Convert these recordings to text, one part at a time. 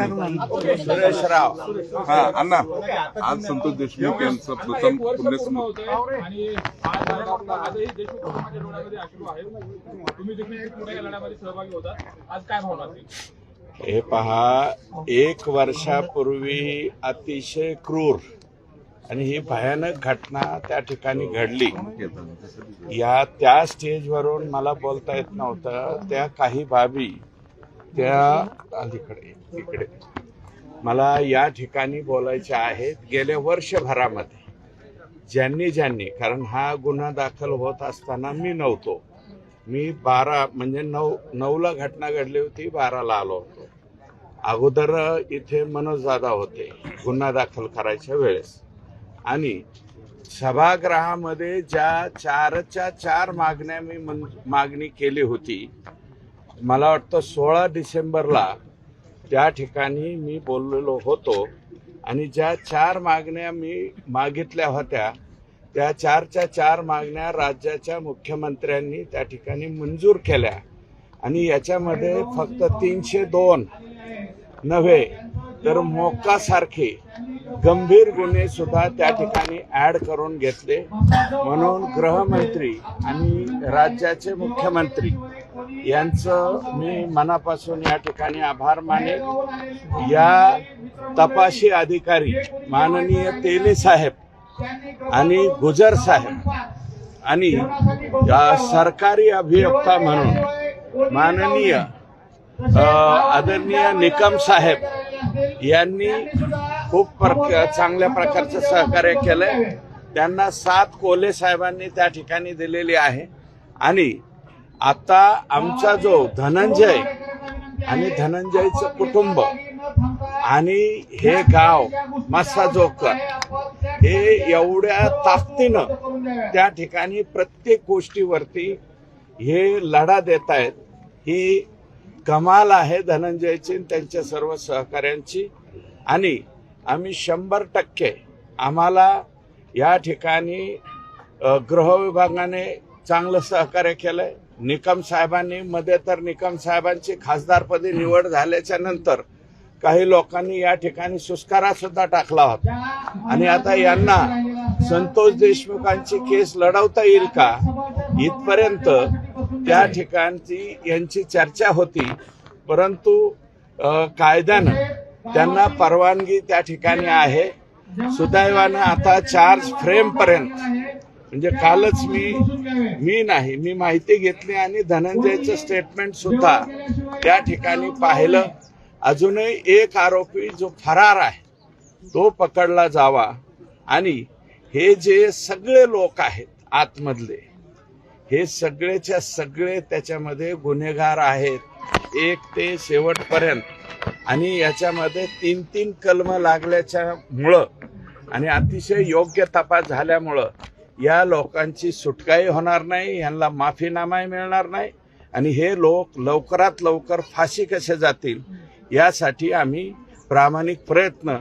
सुरेश राव हा अण्णा, आज संतोष देशमुख यांचं प्रथम पुण्यस्मरण आणि आजही देशमुख कुटुंबाच्या डोळ्यामध्ये अश्रू आहेत. तुम्ही देखील पुढे या लढ्यामध्ये सहभागी होता. आज काय भावना असतील? हे पहा, 1 वर्षापूर्वी अतिशय क्रूर आणि ही भयानक घटना त्या ठिकाणी घडली. त्या स्टेजवरून मला बोलता येत नव्हतं. त्या काही बाबी त्या इकडे मला या ठिकाणी बोलायच्या आहेत. गेल्या वर्षभरामध्ये ज्यांनी कारण हा गुन्हा दाखल होत असताना मी नव्हतो. मी 9ला घटना घडली होती, 12ला आलो होतो. अगोदर इथे मनोज दादा होते गुन्हा दाखल करायच्या वेळेस. आणि सभागृहामध्ये ज्या 4च्या 4 मागण्या मी मागणी केली होती, मला वाटतं 16 डिसेंबरला त्या ठिकाणी मी बोललेलो होतो. आणि ज्या 4 मागण्या मी मागितल्या होत्या त्या 4च्या 4 मागण्या राज्याच्या मुख्यमंत्र्यांनी त्या ठिकाणी मंजूर केल्या. आणि याच्यामध्ये फक्त 302 नव्हे तर मोक्कासारखे गंभीर गुन्हे सुद्धा त्या ठिकाणी ऍड करून घेतले. म्हणून गृहमंत्री आणि राज्याचे मुख्यमंत्री यांचं मी मनापासून या ठिकाणी आभार मानेन. या तपासी अधिकारी माननीय तेली साहेब आणि गुजर साहेब आणि सरकारी अभियोक्ता म्हणून माननीय आदरणीय निकम साहेब यांनी खूप चांगल्या प्रकारचं सहकार्य केलंय. त्यांना 7 कोल्हे साहेबांनी त्या ठिकाणी दिलेली आहे. आणि आता आमचा जो धनंजय आणि धनंजयचं कुटुंब आणि हे गाव मस्साजोकर हे एवढ्या ताकदीनं त्या ठिकाणी प्रत्येक गोष्टीवरती हे लढा देत आहेत. ही कमाल आहे धनंजयची त्यांच्या सर्व सहकाऱ्यांची. आणि आम्ही 100% आम्हाला या ठिकाणी गृह विभागाने चांगलं सहकार्य केलंय. निकम साहेबांनी मध्ये तर निकम साहेबांची खासदारपदी निवड झाल्याच्या नंतर काही लोकांनी या ठिकाणी सुस्कारा सुद्धा टाकला होता. आणि आता यांना संतोष देशमुखांची केस लढवता येईल का इथपर्यंत त्या ठिकाणची यांची चर्चा होती. परंतु कायद्यानं त्यांना परवानगी त्या ठिकाणी आहे. सुदैवानं आता चार्ज फ्रेम पर्यंत म्हणजे कालच मी माहिती घेतली आणि धनंजयचं स्टेटमेंट सुद्धा त्या ठिकाणी पाहिलं. अजूनही एक आरोपी जो फरार आहे तो पकडला जावा. आणि हे जे सगळे लोक आहेत आतमधले हे सगळेच्या सगळे त्याच्यामध्ये गुन्हेगार आहेत, एक ते शेवटपर्यंत. आणि याच्यामध्ये 3 कलम लागल्याच्या मुळं आणि अतिशय योग्य तपास झाल्यामुळं या लोकांची सुटकाही होणार नाही, यांना माफीनामाही मिळणार नाही. आणि हे लोक लवकरात लवकर फाशी कसे जातील यासाठी आम्ही प्रामाणिक प्रयत्न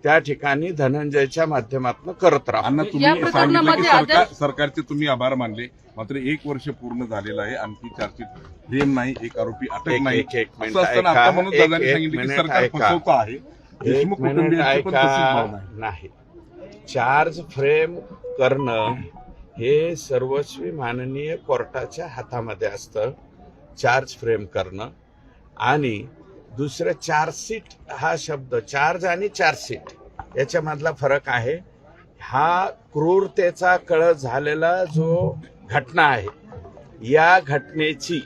त्या ठिकाणी धनंजयच्या माध्यमातून करत राहू. अण्णा, तुम्ही सांगितलं की सरकारचे तुम्ही आभार मानले, मात्र 1 वर्ष पूर्ण झालेलं आहे, आणखी चार्जशीट फ्रेम नाही, एक आरोपी अटक नाही. असं असताना आता म्हणून दादांनी सांगितलं की सरकार फसवतं आहे. देशमुख कुटुंबियांची पण तशीच भावना आहे. नाही, चार्ज फ्रेम करणं हे सर्वस्वी माननीय कोर्टाच्या हातामध्ये असतं. चार्ज फ्रेम करणं आणि दुसरं चार्जशीट हा शब्द, चार्ज आणि चार्जशीट याच्यामधला फरक आहे. हा क्रूरतेचा कळ झालेला जो घटना आहे या घटनेची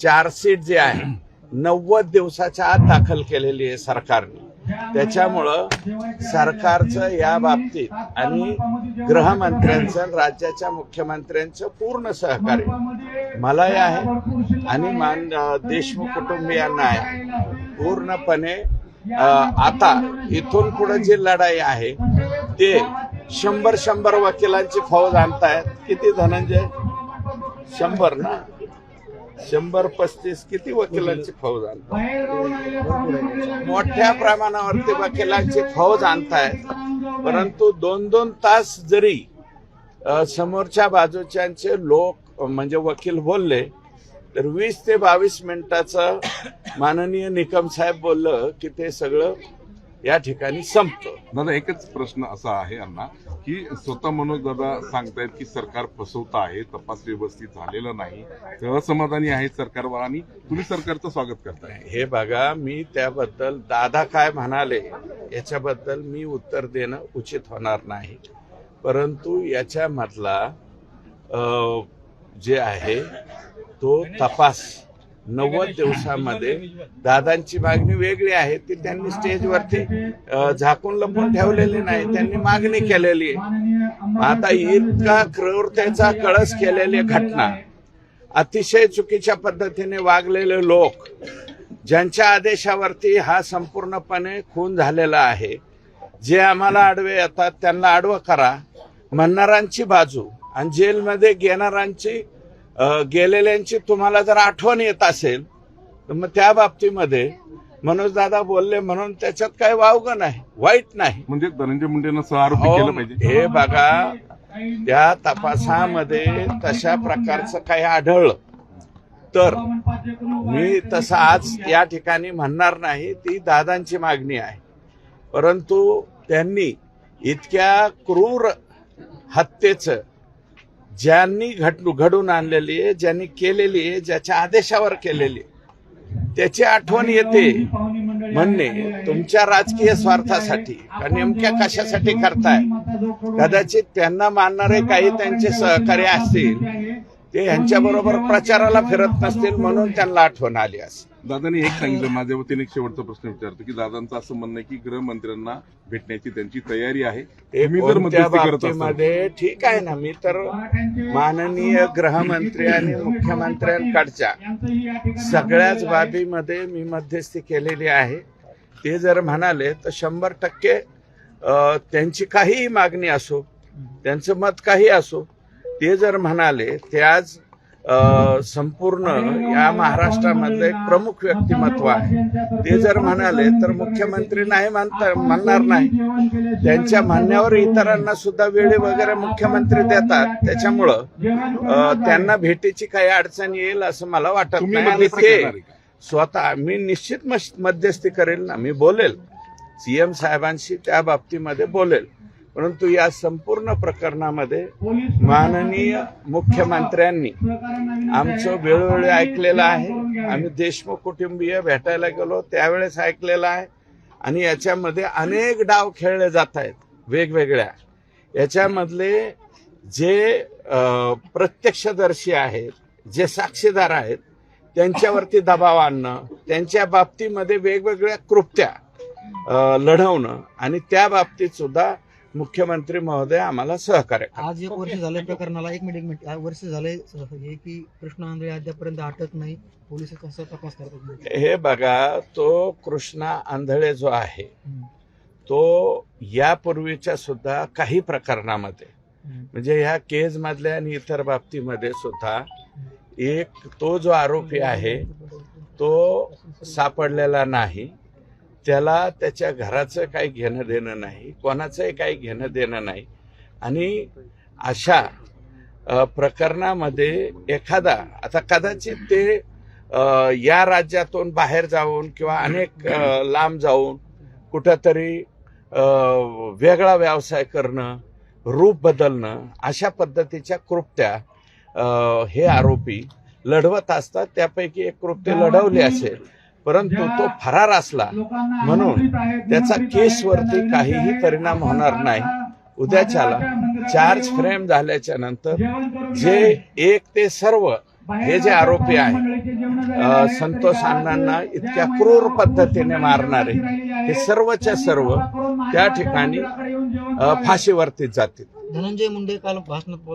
चार्जशीट जी आहे 90 दिवसाच्या आत दाखल केलेली आहे सरकारने. त्याच्यामुळं सरकारचं या बाबतीत आणि गृहमंत्र्यांचं राज्याच्या मुख्यमंत्र्यांचं पूर्ण सहकार्य मलाही आहे आणि देशमुख कुटुंबियांना आहे पूर्णपणे. आता इथून पुढे जी लढाई आहे ते 100 वकिलांची फौज आणतायत. किती धनंजय? 100 ना, 135 किती वकिलांची फौज आणतायत. मोठ्या प्रमाणावरती वकिलांची फौज आणतायत. परंतु 2-2 तास जरी समोरच्या बाजूच्यांचे लोक म्हणजे वकील बोलले तर 20 ते 22 मिनिटाचं माननीय निकम साहेब बोललं की ते सगळं या ठिकाणी संपतं. दादा एकच प्रश्न असा आहे अण्णा की स्वतः मनोज दादा सांगतायत की सरकार फसवतं आहे, तपास व्यवस्थित झालेला नाही, ते असमाधानी आहे सरकारवर आणि तुम्ही सरकारचं स्वागत करताय. हे बघा, मी त्याबद्दल दादा काय म्हणाले याच्याबद्दल मी उत्तर देणं उचित होणार नाही, परंतु याच्यामधला जे आहे तो तपास 90 दिवसामध्ये दादांची मागणी वेगळी आहे. ती त्यांनी स्टेजवरती झाकून लपून ठेवलेली नाही, त्यांनी मागणी केलेली आहे. आता इतका क्रूरतेचा कळस केलेली घटना, अतिशय चुकीच्या पद्धतीने वागलेले लोक, ज्यांच्या आदेशावरती हा संपूर्णपणे खून झालेला आहे, जे आम्हाला आडवे येतात त्यांना आडवं करा, म्हणणाऱ्यांची बाजू आणि जेलमध्ये गेलेल्यांची तुम्हाला जर आठवण येत असेल तर मग त्या बाबतीमध्ये मनोज दादा बोलले म्हणून त्याच्यात काही वावगं नाही, वाईट नाही. म्हणजे धनंजय मुंडेंना सहआरोपी केलं पाहिजे. हे बघा, त्या तपासामध्ये तशा प्रकारचं काही आढळलं तर मी तसं आज या ठिकाणी म्हणणार नाही, ती दादांची मागणी आहे. परंतु त्यांनी इतक्या क्रूर हत्येचं ज्यांनी घडून आणलेली आहे, ज्यांनी केलेली आहे, ज्याच्या आदेशावर केलेली आहे, त्याची आठवण येते म्हणणे तुमच्या राजकीय स्वार्थासाठी का नेमक्या कशासाठी करताय. कदाचित त्यांना मानणारे काही त्यांचे सहकारी असतील, ते यांच्याबरोबर प्रचाराला फिरत नसतील म्हणून त्यांना आठवण आली असेल. दादांनी एक सांगितलं, माझ्या वतीने एक शेवटचा प्रश्न विचारतो की दादांचं असं म्हणणं आहे की गृहमंत्र्यांना भेटण्याची त्यांची तयारी आहे. मी जर मध्यस्थी करत बाबतीमध्ये ठीक आहे ना, मी तर माननीय गृहमंत्री आणि मुख्यमंत्र्यांकडच्या सगळ्याच बाबीमध्ये मी मध्यस्थी केलेली आहे. ते जर म्हणाले तर 100% त्यांची काहीही मागणी असो, त्यांचं मत काही असो, ते जर म्हणाले, ते आज संपूर्ण या महाराष्ट्रामधलं एक प्रमुख व्यक्तिमत्व आहे, ते जर म्हणाले तर मुख्यमंत्री नाही म्हणणार नाही. त्यांच्या म्हणण्यावर इतरांना सुद्धा वेळी वगैरे मुख्यमंत्री देतात, त्याच्यामुळं त्यांना भेटीची काही अडचण येईल असं मला वाटत नाही. आणि ते स्वतः मी निश्चित मध्यस्थी करेल ना, मी बोलेल सीएम साहेबांशी, त्या बाबतीमध्ये बोलेल. परंतु या संपूर्ण प्रकरणामध्ये माननीय मुख्यमंत्र्यांनी आमचं वेळोवेळी ऐकलेलं आहे. आम्ही देशमुख कुटुंबीय भेटायला गेलो त्यावेळेस ऐकलेलं आहे. आणि याच्यामध्ये अनेक डाव खेळले जात आहेत वेगवेगळ्या. याच्यामधले जे प्रत्यक्षदर्शी आहेत, जे साक्षीदार आहेत, त्यांच्यावरती दबाव आणणं, त्यांच्या बाबतीमध्ये वेगवेगळ्या कृत्या लढवणं आणि त्या बाबतीत सुद्धा मुख्यमंत्री महोदय आम्हाला सहकार्य करतात. आज 1 वर्ष झाले प्रकरणाला, एक मिनिट वर्ष झाले हे की कृष्ण आंधळे अद्यापर्यंत अटक नाही, पोलीस कसं तपास करतात. हे बघा, तो कृष्णा आंधळे जो आहे तो यापूर्वीच्या सुद्धा काही प्रकरणामध्ये, म्हणजे ह्या केज मधल्या आणि इतर बाबतीमध्ये सुद्धा एक तो जो आरोपी आहे तो सापडलेला नाही. त्याला त्याच्या घराचं काही घेणं देणं नाही, कोणाचंही काही घेणं देणं नाही. आणि अशा प्रकरणामध्ये एखादा, आता कदाचित ते या राज्यातून बाहेर जाऊन किंवा अनेक लांब जाऊन कुठंतरी वेगळा व्यवसाय करणं, रूप बदलणं, अशा पद्धतीच्या कृत्या हे आरोपी लढवत असतात. त्यापैकी एक कृत्य लढवले असेल, परंतु तो फरार असला म्हणून त्याचा केसवरती काहीही परिणाम होणार नाही. उद्याच्याला चार्ज फ्रेम झाल्याच्या नंतर जे एक ते सर्व हे जे आरोपी आहेत, संतोष अण्णांना इतक्या क्रूर पद्धतीने मारणारे, हे सर्वच्या सर्व त्या ठिकाणी फाशीवरती जातील. धनंजय मुंडे काल भाषणात